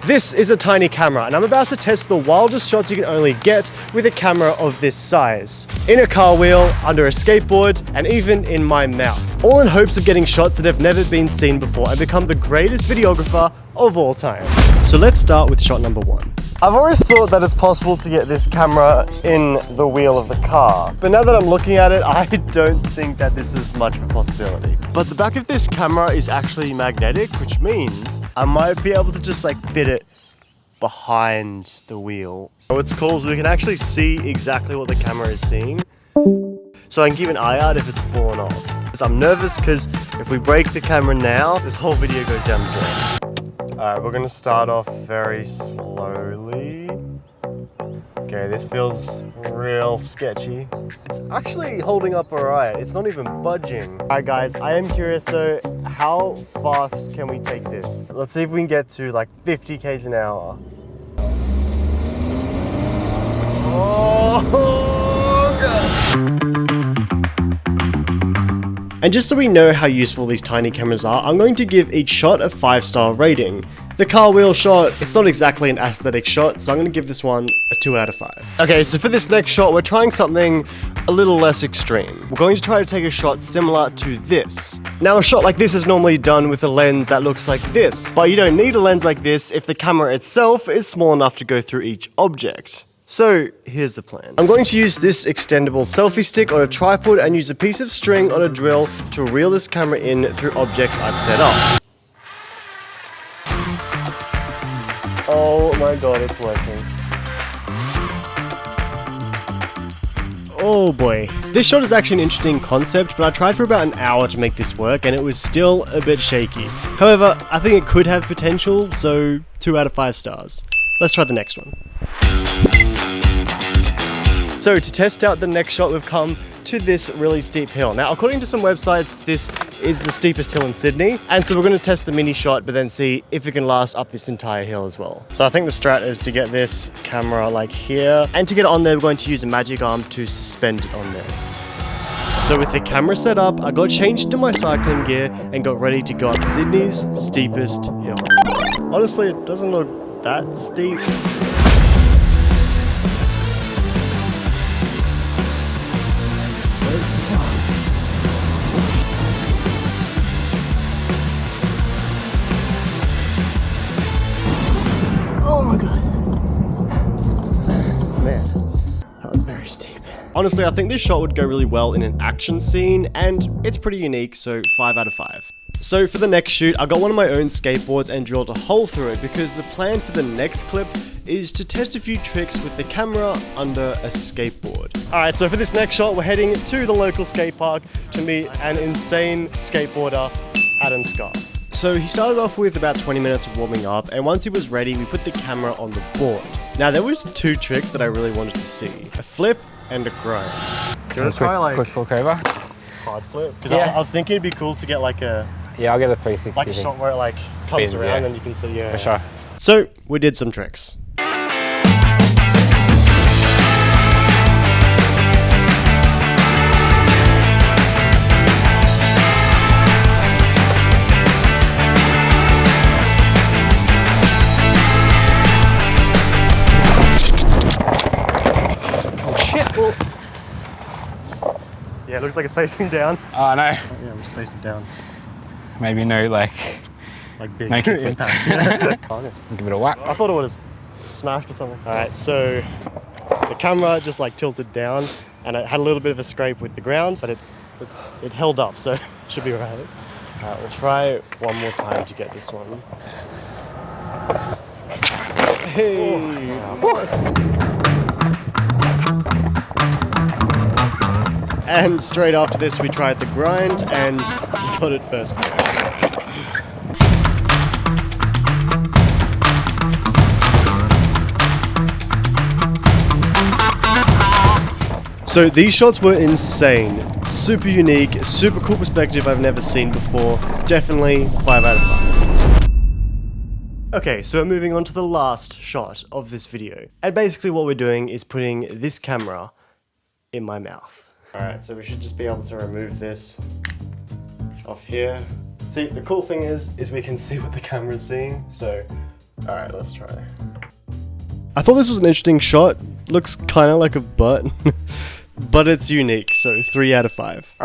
This is a tiny camera, and I'm about to test the wildest shots you can only get with a camera of this size. In a car wheel, under a skateboard, and even in my mouth. All in hopes of getting shots that have never been seen before and become the greatest videographer of all time. So let's start with shot number 1. I've always thought that it's possible to get this camera in the wheel of the car, but now that I'm looking at it, I don't think that this is much of a possibility. But the back of this camera is actually magnetic, which means I might be able to just like fit it behind the wheel. What's cool is we can actually see exactly what the camera is seeing, so I can keep an eye out if it's fallen off. So I'm nervous because if we break the camera now, this whole video goes down the drain. Alright, we're gonna start off very slowly. Okay, this feels real sketchy. It's actually holding up alright. It's not even budging. Alright guys, I am curious though, how fast can we take this? Let's see if we can get to like 50 k's an hour. Oh, God. And just so we know how useful these tiny cameras are, I'm going to give each shot a 5-star rating. The Carwheel Shot, it's not exactly an aesthetic shot, so I'm going to give this one a 2 out of 5. Okay, so for this next shot, we're trying something a little less extreme. We're going to try to take a shot similar to this. Now, a shot like this is normally done with a lens that looks like this, but you don't need a lens like this if the camera itself is small enough to go through each object. So here's the plan. I'm going to use this extendable selfie stick on a tripod and use a piece of string on a drill to reel this camera in through objects I've set up. Oh my God, it's working. Oh boy. This shot is actually an interesting concept, but I tried for about an hour to make this work and it was still a bit shaky. However, I think it could have potential, so 2 out of 5 stars. Let's try the next one. So to test out the next shot, we've come to this really steep hill. Now, according to some websites, this is the steepest hill in Sydney. And so we're going to test the mini shot, but then see if it can last up this entire hill as well. So I think the strat is to get this camera like here. And to get it on there, we're going to use a magic arm to suspend it on there. So with the camera set up, I got changed to my cycling gear and got ready to go up Sydney's steepest hill. Honestly, it doesn't look that steep. Oh my God. Man, that was very steep. Honestly, I think this shot would go really well in an action scene, and it's pretty unique, so 5 out of 5. So for the next shoot, I got one of my own skateboards and drilled a hole through it because the plan for the next clip is to test a few tricks with the camera under a skateboard. Alright, so for this next shot, we're heading to the local skate park to meet an insane skateboarder, Adam Scarf. So he started off with about 20 minutes of warming up, and once he was ready, we put the camera on the board. Now there was 2 tricks that I really wanted to see. A flip and a grind. Do you want to try like quick look over? Hard flip? Because I was thinking it'd be cool to get like a... Yeah, I'll get a 360. Like a shot where it like comes around and you can see, For sure. So we did some tricks. Yeah, it looks like it's facing down. Oh no. Yeah, I'm just facing down. Maybe no like big no impacts. Yeah. Give it a whack. I thought it would have smashed or something. Alright, so the camera just like tilted down and it had a little bit of a scrape with the ground, but it held up, so it should be alright. Alright, we'll try one more time to get this one. Hey! Oh, and straight after this, we tried the grind, and he got it first go. So these shots were insane. Super unique, super cool perspective I've never seen before. Definitely 5 out of 5. Okay, so we're moving on to the last shot of this video. And basically what we're doing is putting this camera in my mouth. Alright, so we should just be able to remove this off here. See, the cool thing is we can see what the camera's seeing, so Alright, let's try. I thought this was an interesting shot. Looks kind of like a butt, but it's unique, so 3 out of 5.